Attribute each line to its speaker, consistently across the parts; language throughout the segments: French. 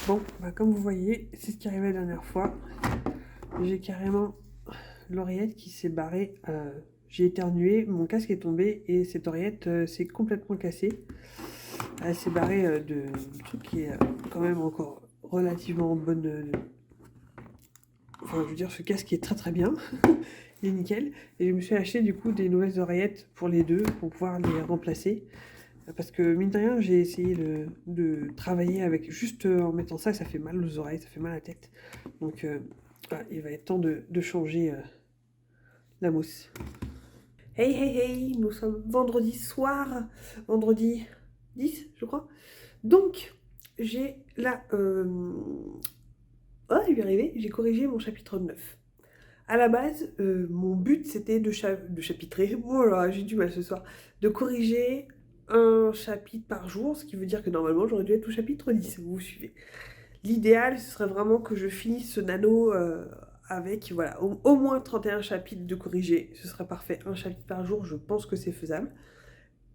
Speaker 1: Bon, comme vous voyez, c'est ce qui arrivait la dernière fois. J'ai carrément l'oreillette qui s'est barrée. J'ai éternué, mon casque est tombé et cette oreillette s'est complètement cassée. Elle s'est barrée de truc qui est quand même encore relativement en bonne. Enfin, je veux dire, ce casque est très très bien. Il est nickel. Et je me suis acheté du coup des nouvelles oreillettes pour les deux pour pouvoir les remplacer. Parce que mine de rien, j'ai essayé de travailler avec juste en mettant ça, ça fait mal aux oreilles, ça fait mal à la tête. Donc voilà, il va être temps de changer la mousse. Hey hey hey, nous sommes vendredi soir, vendredi 10 je crois. Donc j'ai là, oh il est arrivé, j'ai corrigé mon chapitre 9. À la base, mon but c'était de chapitrer, voilà, j'ai du mal ce soir, de corriger un chapitre par jour, ce qui veut dire que normalement j'aurais dû être au chapitre 10, vous suivez. L'idéal, ce serait vraiment que je finisse ce nano avec voilà, au moins 31 chapitres de corriger, ce serait parfait, un chapitre par jour, je pense que c'est faisable.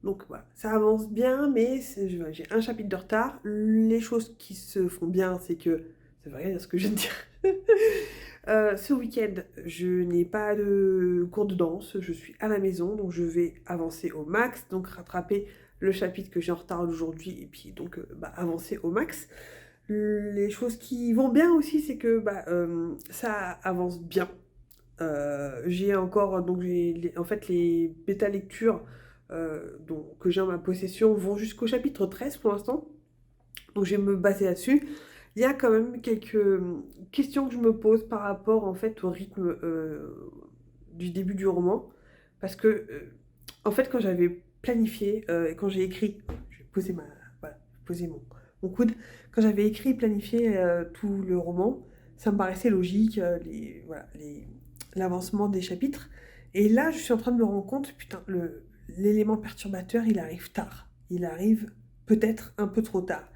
Speaker 1: Donc voilà, ça avance bien, mais j'ai un chapitre de retard. Les choses qui se font bien, c'est que... Ça veut rien dire ce que je viens de dire. Ce week-end, je n'ai pas de cours de danse, je suis à la maison, donc je vais avancer au max, donc rattraper le chapitre que j'ai en retard aujourd'hui, et puis donc avancer au max. Les choses qui vont bien aussi, c'est que ça avance bien. J'ai encore, donc en fait les bêta lectures que j'ai en ma possession vont jusqu'au chapitre 13 pour l'instant, donc je vais me baser là-dessus. Il y a quand même quelques questions que je me pose par rapport en fait au rythme du début du roman. Parce que en fait quand j'avais planifié et quand j'ai écrit, je vais poser voilà, poser mon coude, quand j'avais écrit et planifié tout le roman, ça me paraissait logique, l'avancement des chapitres. Et là je suis en train de me rendre compte, putain, l'élément perturbateur il arrive tard. Il arrive peut-être un peu trop tard.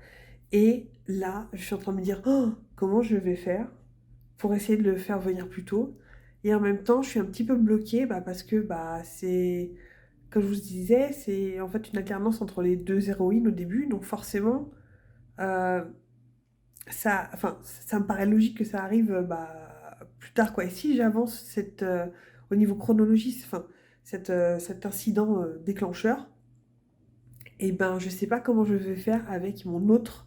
Speaker 1: Et là, je suis en train de me dire oh, comment je vais faire pour essayer de le faire venir plus tôt. Et en même temps, je suis un petit peu bloquée parce que c'est, comme je vous disais, c'est en fait une alternance entre les deux héroïnes au début. Donc forcément, euh, ça me paraît logique que ça arrive plus tard, quoi. Et si j'avance au niveau chronologie, cet incident déclencheur, et ben je sais pas comment je vais faire avec mon autre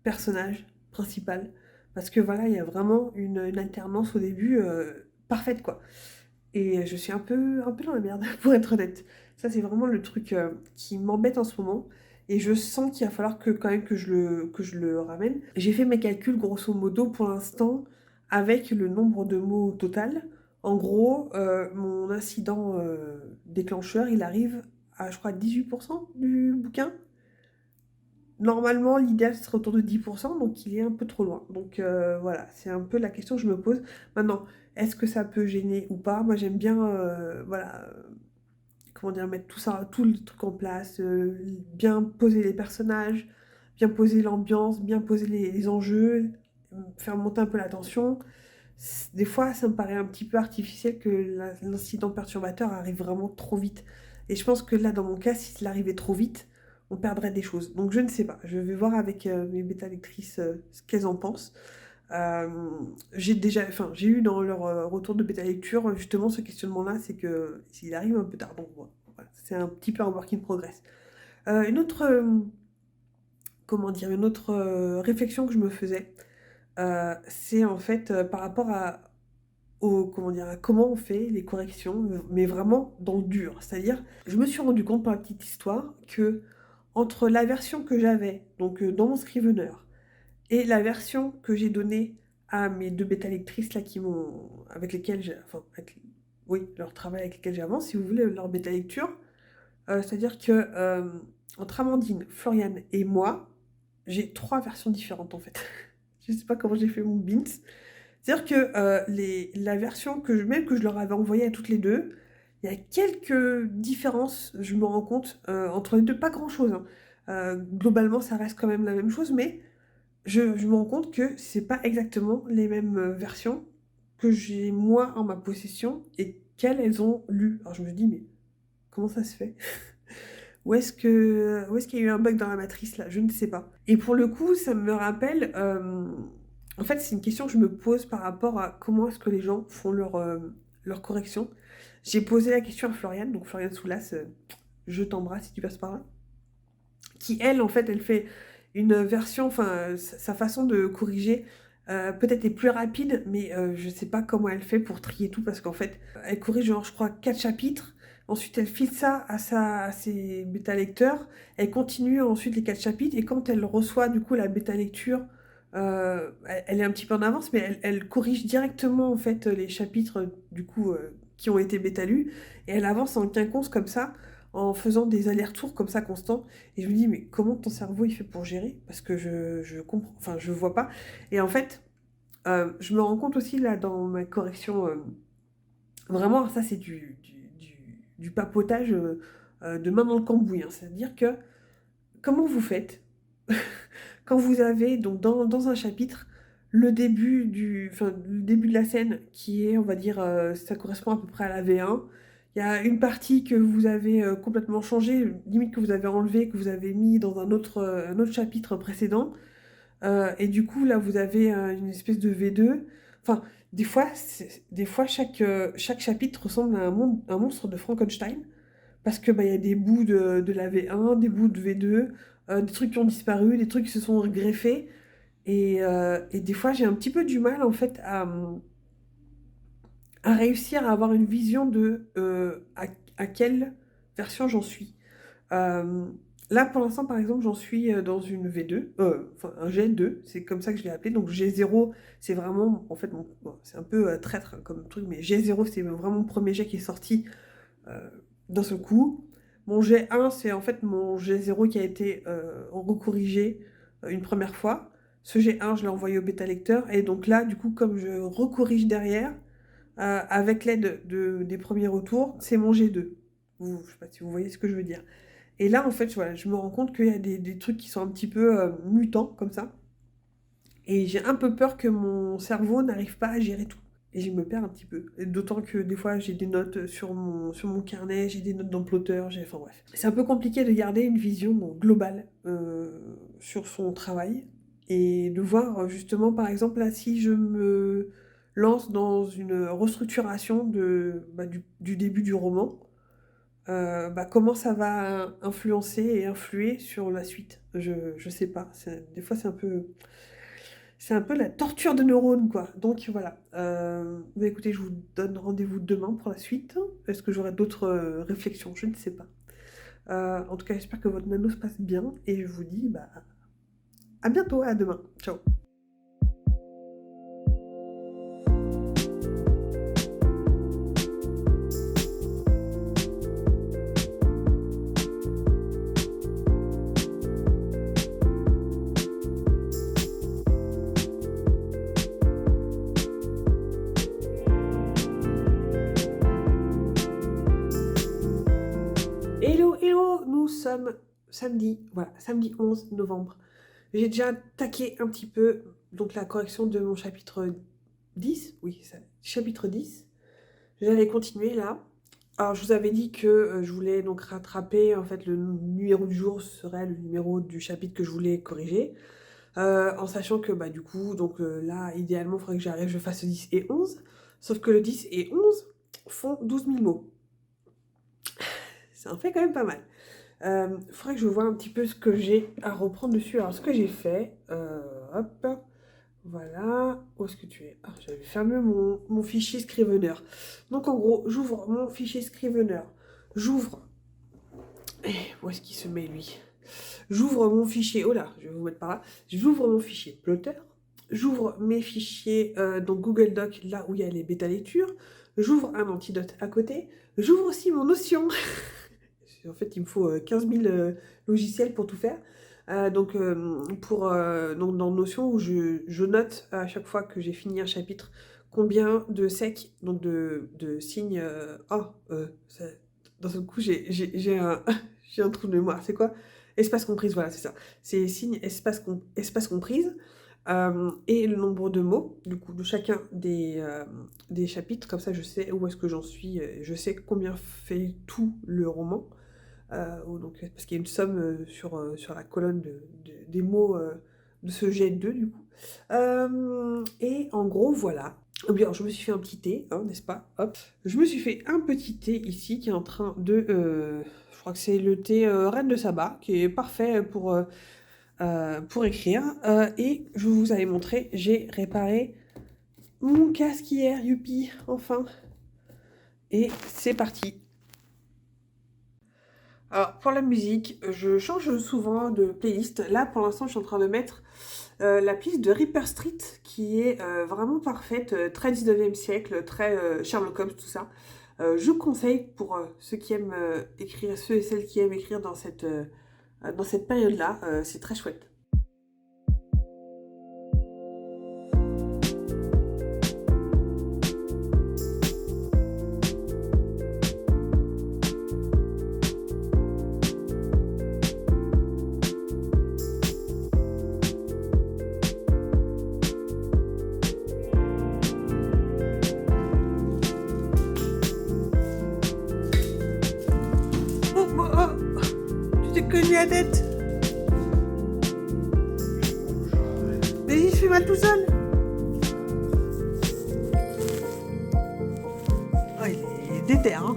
Speaker 1: personnage principal. Parce que voilà, il y a vraiment une alternance au début parfaite, quoi. Et je suis un peu dans la merde, pour être honnête. Ça, c'est vraiment le truc qui m'embête en ce moment. Et je sens qu'il va falloir quand même que je le ramène. J'ai fait mes calculs, grosso modo, pour l'instant, avec le nombre de mots total. En gros, mon incident déclencheur, il arrive à, je crois, 18% du bouquin. Normalement, l'idéal, ce serait autour de 10%, donc il est un peu trop loin. Donc voilà, c'est un peu la question que je me pose. Maintenant, est-ce que ça peut gêner ou pas? Moi, j'aime bien, comment dire, mettre tout ça, tout le truc en place, bien poser les personnages, bien poser l'ambiance, bien poser les enjeux, faire monter un peu la tension. Des fois, ça me paraît un petit peu artificiel que l'incident perturbateur arrive vraiment trop vite. Et je pense que là, dans mon cas, s'il arrivait trop vite, on perdrait des choses. Donc je ne sais pas. Je vais voir avec mes bêta lectrices ce qu'elles en pensent. Euh, j'ai eu dans leur retour de bêta lecture justement ce questionnement-là, c'est que s'il arrive un peu tard. Donc voilà, c'est un petit peu un work in progress. Une autre, comment dire, une autre réflexion que je me faisais, c'est en fait par rapport comment dire, à comment on fait les corrections, mais vraiment dans le dur. C'est-à-dire, je me suis rendu compte par la petite histoire que entre la version que j'avais, donc dans mon Scrivener, et la version que j'ai donnée à mes deux bêta lectrices là avec lesquelles oui, leur travail avec lesquels j'avance, si vous voulez, leur bêta lecture, c'est-à-dire que entre Amandine, Floriane et moi, j'ai trois versions différentes en fait. Je sais pas comment j'ai fait mon bint. C'est-à-dire que la version même que je leur avais envoyée à toutes les deux, il y a quelques différences, je me rends compte, entre les deux, pas grand-chose, hein. Globalement, ça reste quand même la même chose, mais je me rends compte que c'est pas exactement les mêmes versions que j'ai moi en ma possession et qu'elles ont lues. Alors je me dis, mais comment ça se fait? Où est-ce qu'il y a eu un bug dans la matrice là? Je ne sais pas. Et pour le coup, ça me rappelle. En fait, c'est une question que je me pose par rapport à comment est-ce que les gens font leur correction. J'ai posé la question à Floriane, donc Floriane Soulas, je t'embrasse si tu passes par là, qui elle, en fait, elle fait une version, enfin, sa façon de corriger peut-être est plus rapide, mais je sais pas comment elle fait pour trier tout parce qu'en fait, elle corrige genre, je crois, 4 chapitres. Ensuite, elle file ça à ses bêta-lecteurs. Elle continue ensuite les 4 chapitres. Et quand elle reçoit du coup la bêta-lecture, elle est un petit peu en avance, mais elle corrige directement en fait les chapitres du coup qui ont été bêta-lus. Et elle avance en quinconce comme ça, en faisant des allers-retours comme ça constants. Et je me dis, mais comment ton cerveau il fait pour gérer? Parce que je comprends, enfin je vois pas. Et en fait, je me rends compte aussi là dans ma correction, vraiment ça c'est du papotage de main dans le cambouis, hein. C'est-à-dire que comment vous faites quand vous avez donc dans un chapitre le début de la scène qui est, on va dire, ça correspond à peu près à la V1. Il y a une partie que vous avez complètement changée, limite que vous avez enlevée, que vous avez mis dans un autre chapitre précédent. Et du coup, là, vous avez une espèce de V2. Enfin, des fois chaque chapitre ressemble à un monstre de Frankenstein. Parce que bah, il y a des bouts de la V1, des bouts de V2, des trucs qui ont disparu, des trucs qui se sont greffés. Et des fois, j'ai un petit peu du mal, en fait, à réussir à avoir une vision de à quelle version j'en suis. Euh, Là, pour l'instant, par exemple, j'en suis dans une V2, enfin un G2, c'est comme ça que je l'ai appelé. Donc G0, c'est vraiment, en fait, bon, c'est un peu traître hein, comme truc, mais G0, c'est vraiment mon premier jet qui est sorti euh, d'un seul coup. Mon G1, c'est en fait mon G0 qui a été recorrigé une première fois. Ce G1, je l'ai envoyé au bêta lecteur. Et donc là, du coup, comme je recorrige derrière, avec l'aide des premiers retours, c'est mon G2. Je ne sais pas si vous voyez ce que je veux dire. Et là, en fait, voilà, je me rends compte qu'il y a des trucs qui sont un petit peu mutants, comme ça. Et j'ai un peu peur que mon cerveau n'arrive pas à gérer tout. Et je me perds un petit peu. Et d'autant que des fois, j'ai des notes sur mon carnet, j'ai des notes dans Plotter, enfin bref. C'est un peu compliqué de garder une vision bon, globale sur son travail. Et de voir justement, par exemple, là, si je me lance dans une restructuration du début du roman, bah, comment ça va influencer et influer sur la suite? Je sais pas. Des fois, c'est un peu la torture de neurones, quoi. Donc voilà. Bah, écoutez, je vous donne rendez-vous demain pour la suite. Est-ce que j'aurai d'autres réflexions? Je ne sais pas. En tout cas, j'espère que votre nano se passe bien et je vous dis bah, à bientôt, à demain. Ciao. Hello, hello, nous sommes samedi, voilà, samedi 11 novembre. J'ai déjà taqué un petit peu donc la correction de mon chapitre 10, oui, chapitre 10. J'allais continuer là. Alors, je vous avais dit que je voulais donc rattraper, en fait, le numéro du jour serait le numéro du chapitre que je voulais corriger. En sachant que, bah, du coup, donc là, idéalement, il faudrait que je fasse le 10 et 11. Sauf que le 10 et 11 font 12 000 mots. Ça en fait quand même pas mal. Il faudrait que je vois un petit peu ce que j'ai à reprendre dessus. Alors, ce que j'ai fait, hop, voilà. Où est-ce que tu es? Ah, j'avais fermé mon fichier Scrivener. Donc, en gros, j'ouvre mon fichier Scrivener. J'ouvre. Où est-ce qu'il se met, lui? J'ouvre mon fichier. Oh là, je vais vous mettre par là. J'ouvre mon fichier Plotter. J'ouvre mes fichiers dans Google Doc, là où il y a les bêta lectures. J'ouvre un antidote à côté. J'ouvre aussi mon Notion. En fait, il me faut 15 000 logiciels pour tout faire. Donc dans Notion, où je note à chaque fois que j'ai fini un chapitre combien de secs, donc de signes. D'un seul coup, j'ai j'ai un trou de mémoire. C'est quoi? Espace comprise, voilà, c'est ça. C'est signes, espace comprise. Et le nombre de mots, du coup, de chacun des chapitres. Comme ça, je sais où est-ce que j'en suis. Je sais combien fait tout le roman. Donc, parce qu'il y a une somme sur la colonne des mots de ce jet 2 du coup. Et en gros, voilà. Oh bien, je me suis fait un petit thé, hein, n'est-ce pas? Hop. Je me suis fait un petit thé ici qui est en train de... je crois que c'est le thé Reine de Saba, qui est parfait pour écrire. Et je vous avais montré, j'ai réparé mon casque hier, youpi, enfin. Et c'est parti. Alors, pour la musique, je change souvent de playlist. Là, pour l'instant, je suis en train de mettre la playlist de Reaper Street, qui est vraiment parfaite, très 19e siècle, très Sherlock Holmes, tout ça. Je conseille pour ceux qui aiment écrire, ceux et celles qui aiment écrire dans cette période-là, c'est très chouette. Oh, oh, oh, tu t'es cogné la tête. Mais il se fait mal tout seul. Oh, il est déter, hein.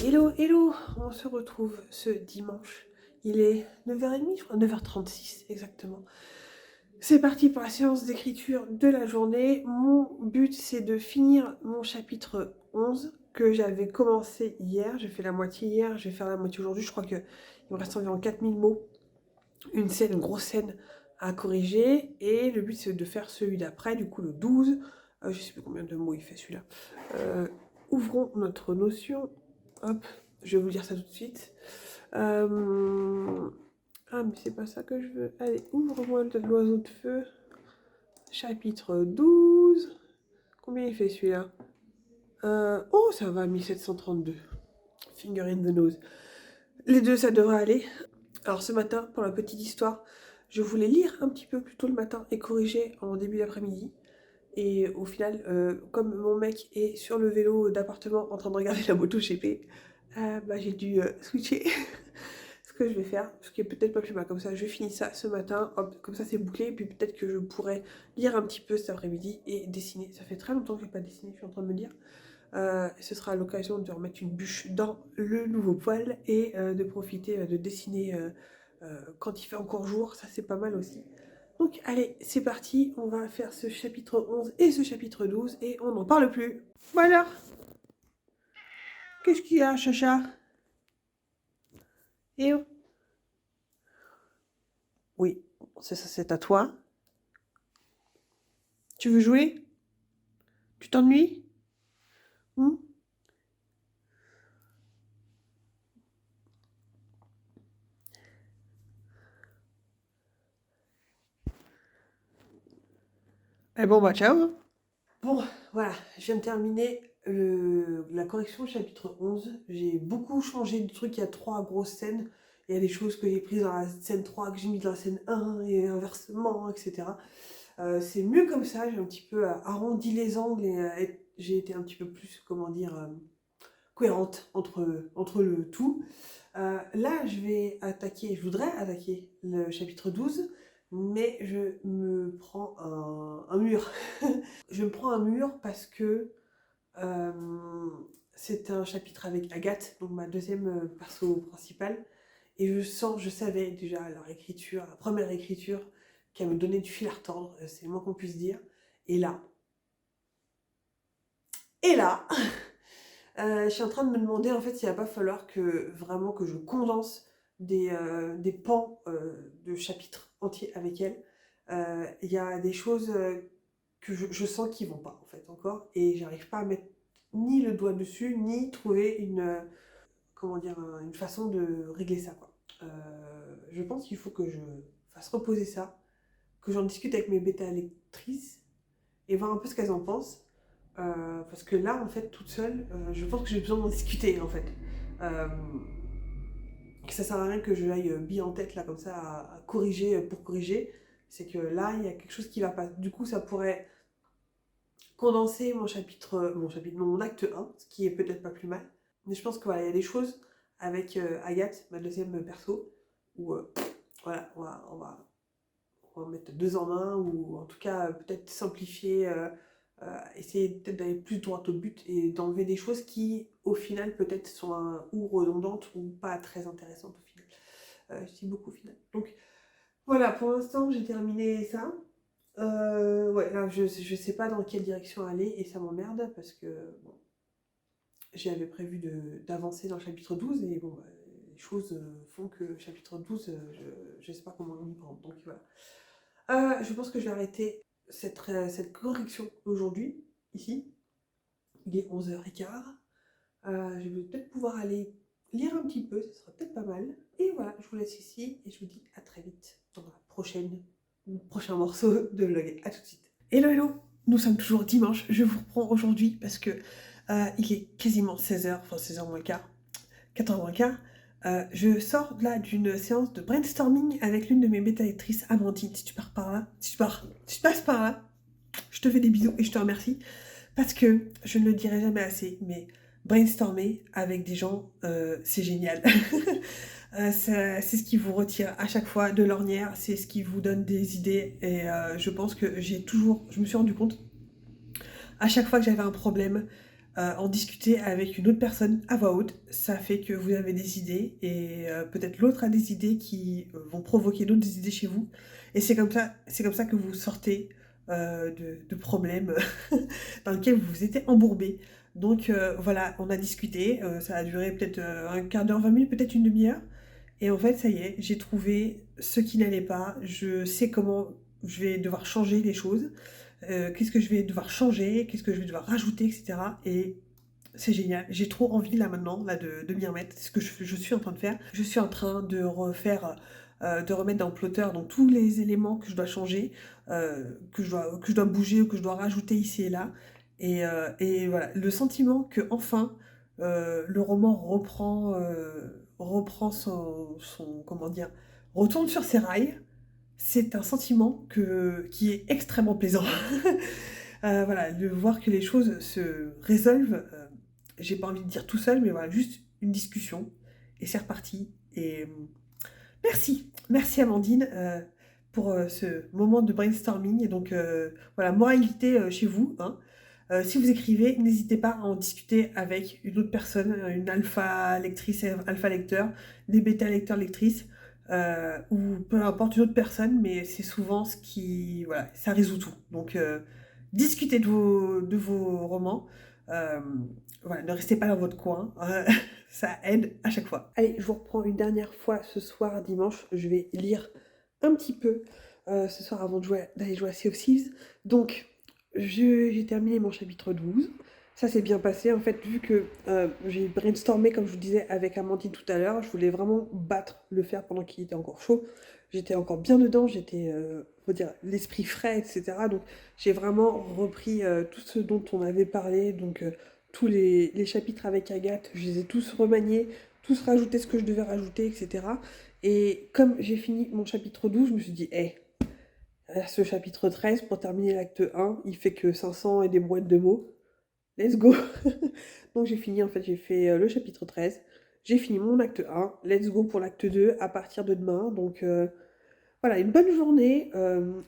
Speaker 1: Hello, hello, on se retrouve ce dimanche. Il est 9h30, je crois, 9h36 exactement. C'est parti pour la séance d'écriture de la journée. Mon but, c'est de finir mon chapitre 11 que j'avais commencé hier. J'ai fait la moitié hier, je vais faire la moitié aujourd'hui. Je crois qu'il me reste environ 4000 mots. Une scène, une grosse scène à corriger. Et le but, c'est de faire celui d'après, du coup le 12. Je sais plus combien de mots il fait celui-là. Ouvrons notre notion. Hop, je vais vous dire ça tout de suite. Ah, mais c'est pas ça que je veux. Allez, ouvre-moi l'oiseau de feu. Chapitre 12. Combien il fait celui-là Oh, ça va, 1732. Finger in the nose. Les deux, ça devrait aller. Alors ce matin, pour la petite histoire, je voulais lire un petit peu plus tôt le matin et corriger en début d'après-midi. Et au final, comme mon mec est sur le vélo d'appartement en train de regarder la moto GP, bah, j'ai dû switcher ce que je vais faire, ce qui est peut-être pas plus mal. Comme ça, je finis ça ce matin, hop, comme ça c'est bouclé, et puis peut-être que je pourrais lire un petit peu cet après-midi et dessiner. Ça fait très longtemps que je n'ai pas dessiné, je suis en train de me dire. Ce sera l'occasion de remettre une bûche dans le nouveau poêle et de profiter de dessiner quand il fait encore jour, ça c'est pas mal aussi. Donc allez, c'est parti, on va faire ce chapitre 11 et ce chapitre 12 et on n'en parle plus. Voilà. Qu'est-ce qu'il y a, Chacha? Et oh. Oui, c'est à toi. Tu veux jouer? Tu t'ennuies? Hmm. Eh bon, bah ciao. Bon, voilà, je viens de terminer la correction chapitre 11. J'ai beaucoup changé de trucs, il y a 3 grosses scènes. Il y a des choses que j'ai prises dans la scène 3 que j'ai mis dans la scène 1 et inversement, etc. C'est mieux comme ça, j'ai un petit peu arrondi les angles et j'ai été un petit peu plus, comment dire, cohérente entre le tout. Là, je voudrais attaquer le chapitre 12, mais je me prends un mur. Je me prends un mur parce que c'est un chapitre avec Agathe, donc ma deuxième perso principale, et je savais déjà à leur écriture, la première écriture, qu'elle me donnait du fil à retordre, c'est le moins qu'on puisse dire. Et là, et là, je suis en train de me demander en fait s'il va pas falloir que vraiment que je condense des pans de chapitres entiers avec elle. Il y a des choses que je sens qui vont pas, en fait, encore, et j'arrive pas à mettre ni le doigt dessus, ni trouver comment dire, une façon de régler ça, quoi. Je pense qu'il faut que je fasse reposer ça, que j'en discute avec mes bêta lectrices et voir un peu ce qu'elles en pensent. Parce que là, en fait, toute seule, je pense que j'ai besoin d'en discuter, en fait. Euh, que ça sert à rien que je aille bille en tête, là, comme ça, à corriger pour corriger. C'est que là, il y a quelque chose qui va pas. Du coup, ça pourrait condenser mon acte 1, ce qui est peut-être pas plus mal. Mais je pense que voilà, il y a des choses avec Agathe, ma deuxième perso, où voilà, on va mettre deux en un, ou en tout cas peut-être simplifier, essayer peut-être d'aller plus droit au but et d'enlever des choses qui, au final, peut-être sont ou redondantes ou pas très intéressantes au final. Je dis beaucoup au final. Donc voilà, pour l'instant, j'ai terminé ça. Ouais, là, je sais pas dans quelle direction aller et ça m'emmerde parce que bon, j'avais prévu d'avancer dans le chapitre 12 et bon, bah, les choses font que le chapitre 12, je sais pas comment on y prend. Donc voilà. Je pense que je vais arrêter cette correction aujourd'hui, ici. Il est 11h15. Je vais peut-être pouvoir aller lire un petit peu, ça sera peut-être pas mal. Et voilà, je vous laisse ici et je vous dis à très vite dans le prochain morceau de vlog. À tout de suite. Hello, hello! Nous sommes toujours dimanche. Je vous reprends aujourd'hui parce que il est quasiment 16h, enfin 16h moins quart, 14h moins quart. Je sors là d'une séance de brainstorming avec l'une de mes bêta-lectrices, Amandine. Si tu pars par là, si tu passes par là, je te fais des bisous et je te remercie. Parce que, je ne le dirai jamais assez, mais brainstormer avec des gens, c'est génial. C'est ce qui vous retire à chaque fois de l'ornière, c'est ce qui vous donne des idées. Et je pense que je me suis rendu compte, à chaque fois que j'avais un problème, en discuter avec une autre personne à voix haute, ça fait que vous avez des idées et peut-être l'autre a des idées qui vont provoquer d'autres idées chez vous. Et c'est comme ça que vous sortez de problèmes dans lesquels vous vous étiez embourbé. Donc voilà, on a discuté, ça a duré peut-être un quart d'heure, 20 minutes, peut-être une demi-heure. Et en fait, ça y est, j'ai trouvé ce qui n'allait pas. Je sais comment je vais devoir changer les choses. Qu'est-ce que je vais devoir changer, qu'est-ce que je vais devoir rajouter, etc. Et c'est génial. J'ai trop envie là maintenant là, de m'y remettre. C'est ce que je suis en train de faire. Je suis en train de refaire, de remettre dans le plotter donc, tous les éléments que je dois changer, que je dois bouger ou que je dois rajouter ici et là. Et voilà, le sentiment que enfin le roman reprend comment dire, retourne sur ses rails, c'est un sentiment qui est extrêmement plaisant. Voilà, de voir que les choses se résolvent, j'ai pas envie de dire tout seul, mais voilà, juste une discussion, et c'est reparti. Et merci, merci Amandine pour ce moment de brainstorming. Et donc voilà, moralité chez vous, hein. Si vous écrivez, n'hésitez pas à en discuter avec une autre personne, une alpha lectrice, alpha lecteur, des bêta lecteurs lectrices, ou peu importe une autre personne, mais c'est souvent ce qui, voilà, ça résout tout. Donc discutez de vos romans, euh, voilà, ne restez pas dans votre coin, ça aide à chaque fois. Allez, je vous reprends une dernière fois ce soir, dimanche, je vais lire un petit peu ce soir avant d'aller jouer à Sea of Thieves. Donc, j'ai terminé mon chapitre 12. Ça s'est bien passé, en fait, vu que j'ai brainstormé, comme je vous disais, avec Amandine tout à l'heure. Je voulais vraiment le faire pendant qu'il était encore chaud. J'étais encore bien dedans, j'étais, faut dire, l'esprit frais, etc. Donc, j'ai vraiment repris tout ce dont on avait parlé. Donc, tous les chapitres avec Agathe, je les ai tous remaniés, tous rajouté ce que je devais rajouter, etc. Et comme j'ai fini mon chapitre 12, je me suis dit, hé, ce chapitre 13, pour terminer l'acte 1, il fait que 500 et des boîtes de mots. Let's go. Donc j'ai fini, en fait, j'ai fait le chapitre 13. J'ai fini mon acte 1. Let's go pour l'acte 2 à partir de demain. Donc voilà, une bonne journée.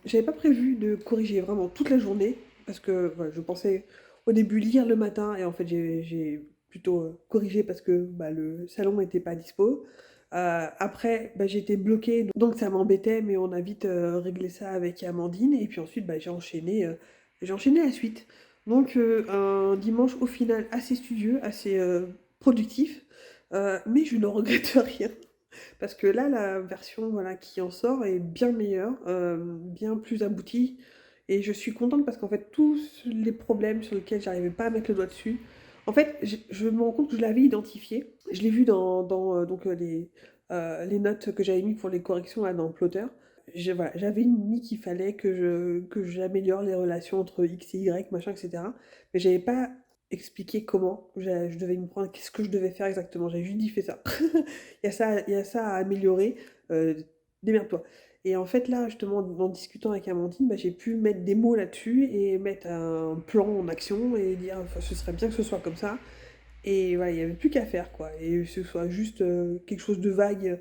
Speaker 1: J'avais pas prévu de corriger vraiment toute la journée. Parce que voilà, je pensais au début lire le matin. Et en fait, j'ai plutôt corrigé parce que bah, le salon n'était pas dispo. Après, bah, j'étais bloquée, donc ça m'embêtait, mais on a vite réglé ça avec Amandine. Et puis ensuite, bah, j'ai enchaîné la suite. Donc un dimanche au final assez studieux, assez productif, mais je ne regrette rien. Parce que là, la version, voilà, qui en sort est bien meilleure, bien plus aboutie et je suis contente parce qu'en fait, tous les problèmes sur lesquels j'arrivais pas à mettre le doigt dessus, en fait, je me rends compte que je l'avais identifié. Je l'ai vu donc les notes que j'avais mis pour les corrections là dans Plotter. Voilà, j'avais mis qu'il fallait que j'améliore les relations entre X et Y, machin, et cetera. Mais j'avais pas expliqué comment je devais me prendre, qu'est-ce que je devais faire exactement. J'avais juste dit: «Fais ça». Il y a ça à améliorer, démerde-toi. Et en fait, là, justement, en discutant avec Amandine, bah, j'ai pu mettre des mots là-dessus et mettre un plan en action et dire: «Enfin, ce serait bien que ce soit comme ça». Et voilà, il y avait plus qu'à faire, quoi. Et que ce soit juste quelque chose de vague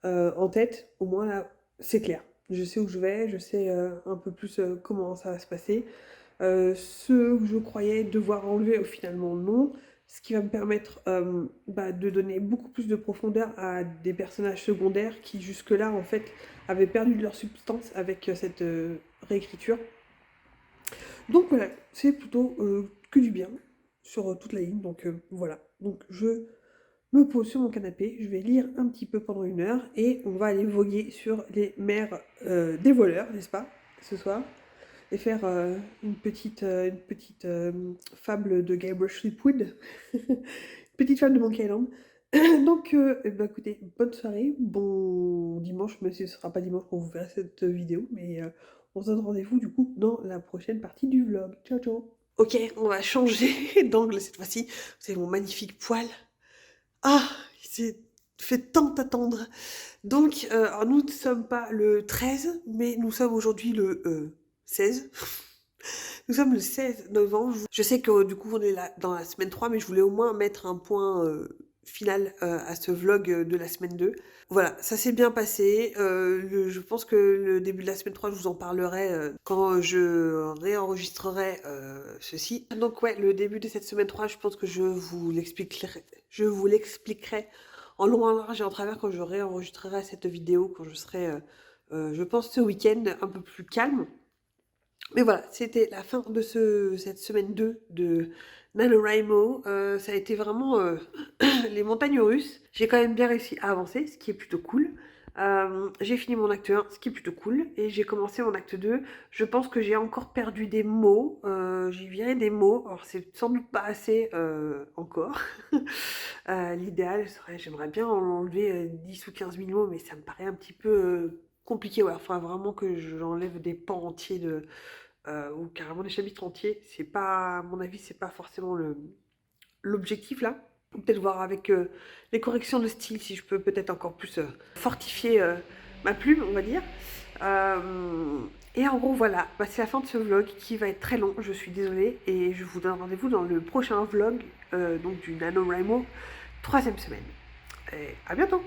Speaker 1: en tête, au moins là, c'est clair. Je sais où je vais, je sais un peu plus comment ça va se passer. Ce que je croyais devoir enlever, finalement non. Ce qui va me permettre bah, de donner beaucoup plus de profondeur à des personnages secondaires qui jusque-là, en fait, avaient perdu de leur substance avec cette réécriture. Donc voilà, c'est plutôt que du bien sur toute la ligne. Donc voilà. Donc je me pose sur mon canapé, je vais lire un petit peu pendant 1 heure et on va aller voguer sur les mers des voleurs, n'est-ce pas, ce soir, et faire une petite fable de Guybrush Threepwood, petite fable de Monkey Island. Donc, eh ben, écoutez, bonne soirée, bon dimanche, même si ce sera pas dimanche quand vous verrez cette vidéo, mais on se donne rendez-vous du coup dans la prochaine partie du vlog. Ciao, ciao. Ok, on va changer d'angle cette fois-ci. C'est mon magnifique poil. Ah, il s'est fait tant attendre. Donc, alors nous ne sommes pas le 13, mais nous sommes aujourd'hui le 16. Nous sommes le 16 novembre. Je sais que du coup on est là dans la semaine 3, mais je voulais au moins mettre un point final à ce vlog de la semaine 2. Voilà, ça s'est bien passé. Je pense que le début de la semaine 3, je vous en parlerai quand je réenregistrerai ceci. Donc ouais, le début de cette semaine 3, je pense que je vous l'expliquerai en long, en large et en travers quand je réenregistrerai cette vidéo, quand je serai, je pense, ce week-end un peu plus calme. Mais voilà, c'était la fin de cette semaine 2 de NaNoWriMo. Ça a été vraiment les montagnes russes. J'ai quand même bien réussi à avancer, ce qui est plutôt cool. J'ai fini mon acte 1, ce qui est plutôt cool. Et j'ai commencé mon acte 2. Je pense que j'ai encore perdu des mots. J'ai viré des mots. Alors, c'est sans doute pas assez encore. L'idéal serait, j'aimerais bien enlever 10 ou 15 000 mots, mais ça me paraît un petit peu compliqué. Ouais, il faudra vraiment que j'enlève des pans entiers ou carrément des chapitres entiers. C'est pas, à mon avis, c'est pas forcément l'objectif là. Peut-être voir avec les corrections de style si je peux peut-être encore plus fortifier ma plume, on va dire. Et en gros, voilà, bah, c'est la fin de ce vlog qui va être très long, je suis désolée. Et je vous donne rendez-vous dans le prochain vlog donc du NaNoWriMo, 3e semaine. Et à bientôt!